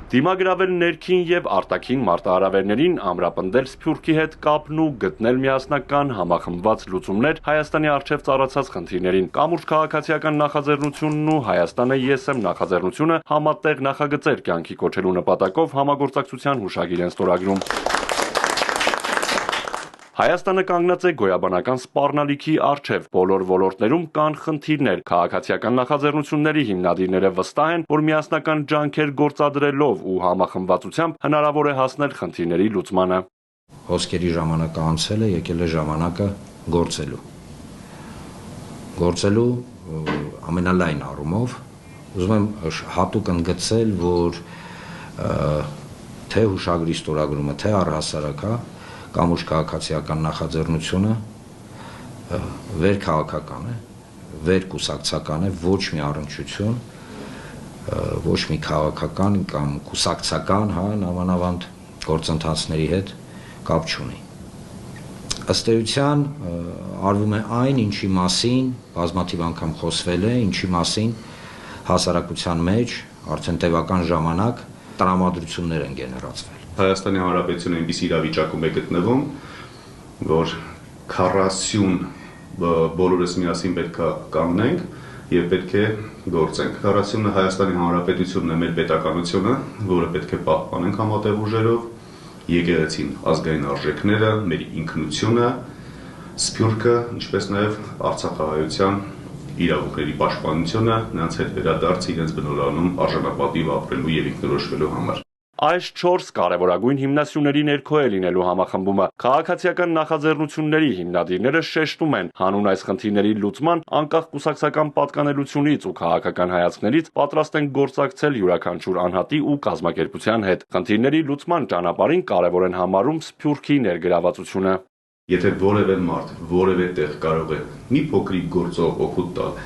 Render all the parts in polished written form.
Դիմագրավել ներքին եւ արտաքին մարտահրավերներին, ամրապնդել Սփյուռքի հետ կապն ու գտնել միասնական համախմբված լուծումներ Հայաստանի առջև ծառացած խնդիրներին, կամուրջ քաղաքացիական նախաձեռնությունն ու Հայաստանը ԵՍ նախաձեռնությունը համատեղ նախագծեր կյանքի կոչելու նպատակով համագործակցության հուշագիր են ստորագրում։ Հայաստանը կանգնած է գոյաբանական սպառնալիքի առջև, բոլոր ոլորտներում կան խնդիրներ, քաղաքացիական նախաձեռնությունների հիմնադիրները վստահ են, որ միասնական ջանքեր գործադրելով ու համախմբվածությամբ հնարավոր է հասնել խնդիրների լուծմանը։ Հոսքերի ժամանակը անցել է, եկել է ժամանակը գործելու ամենալայն առումով, ուզում եմ հատուկ ընդգծել, որ թե հուշագրի ստորագրումը, թե առհասարակ կամուրջ քաղաքացիական նախաձեռնությունը վերքաղաքական է, վերկուսակցական է, ոչ մի առնչություն, ոչ մի քաղաքական կամ կուսակցական, նամանավանդ գործընթացների հետ կապ չունի։ Ըստ էության արվում է այն, ինչի մասին բազմաթիվ անգամ խոսվել է, ինչի մասին հասարակության մեջ արդեն տևական ժամանակ տրամադրություններ են գեներացվել։ Հայաստանի Հանրապետությունը այնպիսի իրավիճակում է գտնվում, որ 40 բոլորս միասին պետք է կանգնենք եւ պետք է գործենք։ 40-ը Հայաստանի Հանրապետությունն է մեր պետականությունը, որը պետք է պահպանենք համատեղ ուժերով, եկեղեցին ազգային արժեքները, մեր ինքնությունը, Սփյուռքը, ինչպես նաեւ Արցախահայության իրավունքների պաշտպանությունը, նրանց հետ վերադարձ իրենց բնորանում արժանապատիվ ապրելու եւ ինքնորոշվելու համար։ Այս 4 կարևորագույն հիմնասյուների ներքո է լինելու համախմբումը։ Քաղաքացիական նախաձեռնությունների հիմնադիրները շեշտում են, հանուն այս խնդիրների լուծման, անկախ կուսակցական պատկանելությունից ու քաղաքական հայացքներից պատրաստ են գործակցել յուրաքանչյուր անհատի ու կազմակերպության հետ։ Խնդիրների լուծման ճանապարհին կարևոր են համարում Սփյուռքի ներգրավվածությունը։ Եթե որևէ մարդ, որևէ տեղ կարող է մի փոքրիկ գործով օգուտ տալ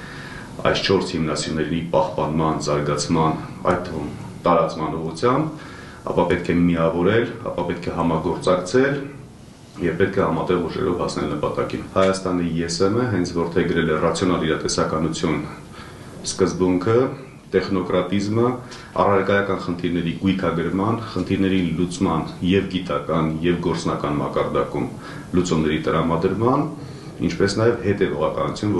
այս 4 հիմնասյուների պահպանման, զարգացման, այդ թվում տարածման ուղղությամբ, ապա պետք է միավորել, ապա պետք է համագործակցել եւ պետք է համատեղ ուժերով հասնել նպատակին։ Հայաստանի ԵՍՄ-ը հենց որդեգրել է ռացիոնալ իրատեսականություն սկզբունքը, տեխնոկրատիզմը, առարկայական խնդիրների գույքագրման, խնդիրների լուծման եւ գիտական եւ գործնական մակարդակում լուծումների տրամադրման, ինչպես նաեւ հետեւականության,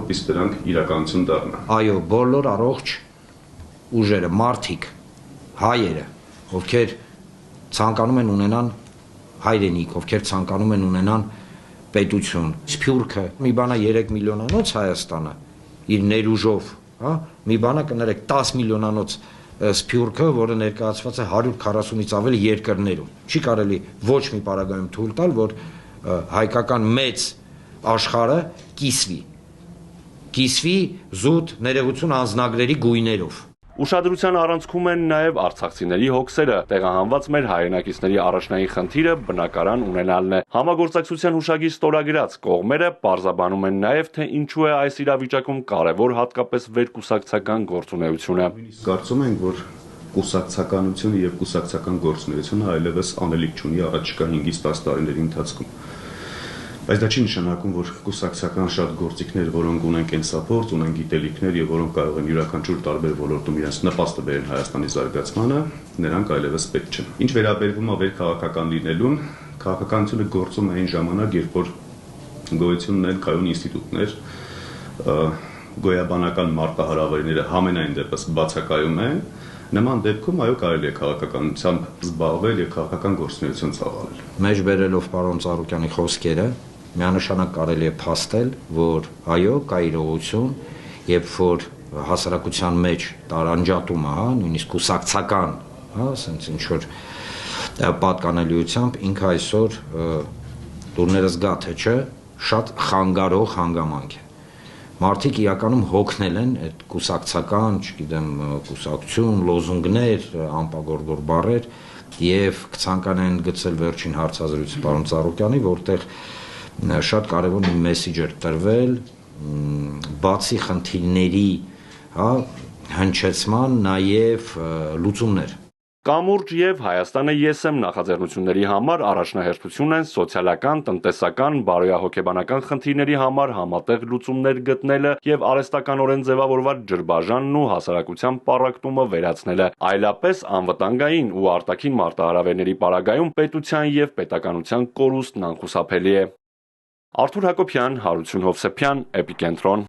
որպեսզի դրանք իրականություն դառնան։ Այո, բոլոր առողջ ուժերը, մարդիկ, հայերը, ովքեր ցանկանում են ունենան հայրենիք, ովքեր ցանկանում են ունենան պետություն, Սփյուռքը, մի բանա 3 միլիոնանոց Հայաստանը իր ներուժով, մի բանա կներեք 10 միլիոնանոց Սփյուռքը, որը ներկայացված է 140-ից ավել երկրներում։ Չի կարելի ոչ մի պարագայում թույլ տալ, որ հայկական մեծ աշխարհը կիսվի զուտ ներողություն անձնագրերի գույներով։ Ուշադրության առանցքում են նաև արցախցիների հոգսերը, տեղահանված մեր հայրենակիցների առաջնային խնդիրը բնակարան ունենալն է։ Համագործակցության հուշագիր ստորագրած կողմերը պարզաբանում են նաև, թե ինչու է այս իրավիճակում կարևոր հատկապես վերկուսակցական գործունեությունը։ Կարծում ենք, որ կուսակցականությունը եւ կուսակցական գործունեությունը այլևս անելիք չունի առաջիկա 5-ից 10 տարիների ընթացքում։ Բայց դա չի նշանակում, որ կուսակցական շատ գործիքներ, որոնք ունեն կենսափորձ, ունեն գիտելիքներ եւ որոնք կարող են յուրաքանչյուր տարբեր ոլորտում իրենց նպաստը բերեն Հայաստանի զարգացմանը, նրանք այլևս պետք չեն։ Ինչ վերաբերվում է վերքաղաքական լինելուն, քաղաքականությունը գործում է այն ժամանակ, երբ որ գոյություն ունեն կայուն ինստիտուտներ, գոյաբանական մարտահրավերները համենայն դեպս բացակայում են, նման դեպքում այո կարելի է քաղաքականությամբ զբաղվել եւ քաղաքական գործունեություն ծավալել։ Մեջ բերելով պարոն Ծառուկյանի խոսքերը, միանշանակ կարելի է փաստել, որ այո, կա իրողություն, երբ որ հասարակության մեջ տարանջատումը, նույնիսկ կուսակցական, ասենց ինչ որ պատկանելիությամբ ինքը այսօր դուրներս գա թե չէ, շատ խանգարող հանգամանք է։ Մարդիկ իրականում հոգնել են այդ կուսակցական, չգիտեմ, կուսակցություն, լոզունգներ, անպագորգոր բառեր եւ կցանկանային գծել վերջին հարցազրույցը պարոն Ծառուկյանի, որտեղ շատ կարևոր մի մեսեջ էր տրվել, բացի խնդիրների, հնչեցման նաև լուծումներ Կամուրջ եւ Հայաստանը ես եմ նախաձեռնությունների համար առաջնահերթություն են սոցիալական, տնտեսական, բարոյահոգեբանական խնդիրների համար համատեղ լուծումներ գտնելը եւ արհեստականորեն ձևավորված ջրբաժանն ու հասարակության պառակտումը վերացնելը, այլապես անվտանգային ու արտաքին մարտահրավերների պարագայում պետության եւ պետականության կորուստն անխուսափելի է։ Արթուր Հակոբյան, Հարություն Հովսեփյան, Էպիկենտրոն։